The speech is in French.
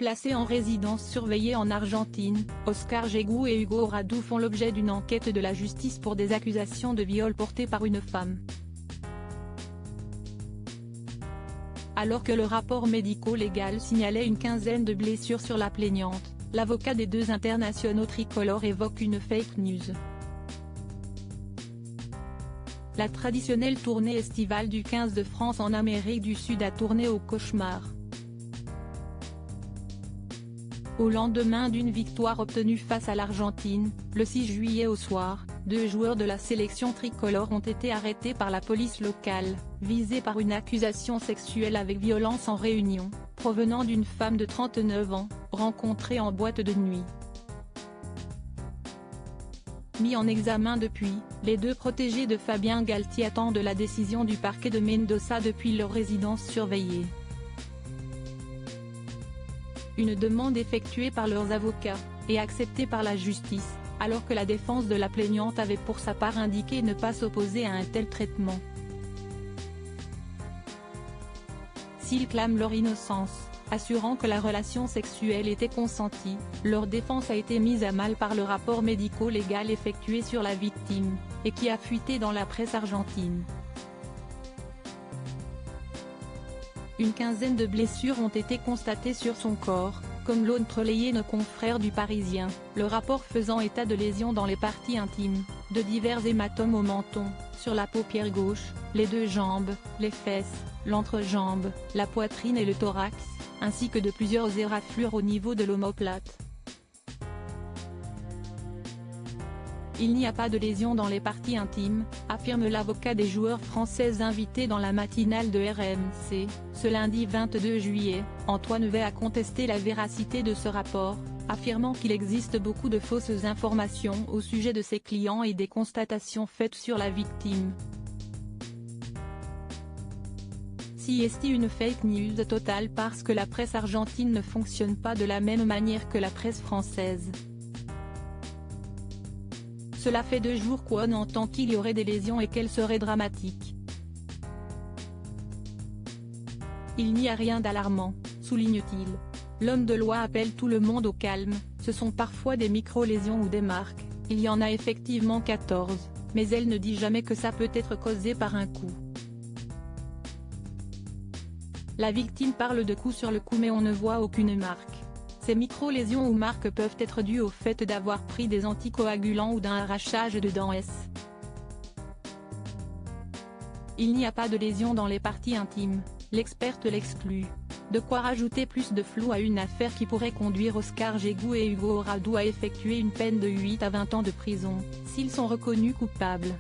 Placés en résidence surveillée en Argentine, Oscar Jegou et Hugo Radu font l'objet d'une enquête de la justice pour des accusations de viol portées par une femme. Alors que le rapport médico-légal signalait une quinzaine de blessures sur la plaignante, l'avocat des deux internationaux tricolores évoque une fake news. La traditionnelle tournée estivale du 15 de France en Amérique du Sud a tourné au cauchemar. Au lendemain d'une victoire obtenue face à l'Argentine, le 6 juillet au soir, 2 joueurs de la sélection tricolore ont été arrêtés par la police locale, visés par une accusation sexuelle avec violence en réunion, provenant d'une femme de 39 ans, rencontrée en boîte de nuit. Mis en examen depuis, les deux protégés de Fabien Galtier attendent la décision du parquet de Mendoza depuis leur résidence surveillée. Une demande effectuée par leurs avocats, et acceptée par la justice, alors que la défense de la plaignante avait pour sa part indiqué ne pas s'opposer à un tel traitement. S'ils clament leur innocence, assurant que la relation sexuelle était consentie, leur défense a été mise à mal par le rapport médico-légal effectué sur la victime, et qui a fuité dans la presse argentine. Une quinzaine de blessures ont été constatées sur son corps, comme l'ont relayé nos confrères du Parisien, le rapport faisant état de lésions dans les parties intimes, de divers hématomes au menton, sur la paupière gauche, les deux jambes, les fesses, l'entrejambe, la poitrine et le thorax, ainsi que de plusieurs éraflures au niveau de l'omoplate. Il n'y a pas de lésions dans les parties intimes, affirme l'avocat des joueurs françaises invité dans la matinale de RMC, ce lundi 22 juillet. Antoine Wey a contesté la véracité de ce rapport, affirmant qu'il existe beaucoup de fausses informations au sujet de ses clients et des constatations faites sur la victime. Si est une fake news totale parce que la presse argentine ne fonctionne pas de la même manière que la presse française. Cela fait 2 jours qu'on entend qu'il y aurait des lésions et qu'elles seraient dramatiques. Il n'y a rien d'alarmant, souligne-t-il. L'homme de loi appelle tout le monde au calme, ce sont parfois des micro-lésions ou des marques, il y en a effectivement 14, mais elle ne dit jamais que ça peut être causé par un coup. La victime parle de coups sur le cou mais on ne voit aucune marque. Ces micro-lésions ou marques peuvent être dues au fait d'avoir pris des anticoagulants ou d'un arrachage de dents. Il n'y a pas de lésions dans les parties intimes, l'experte l'exclut. De quoi rajouter plus de flou à une affaire qui pourrait conduire Oscar Jegou et Hugo Radu à effectuer une peine de 8 à 20 ans de prison, s'ils sont reconnus coupables.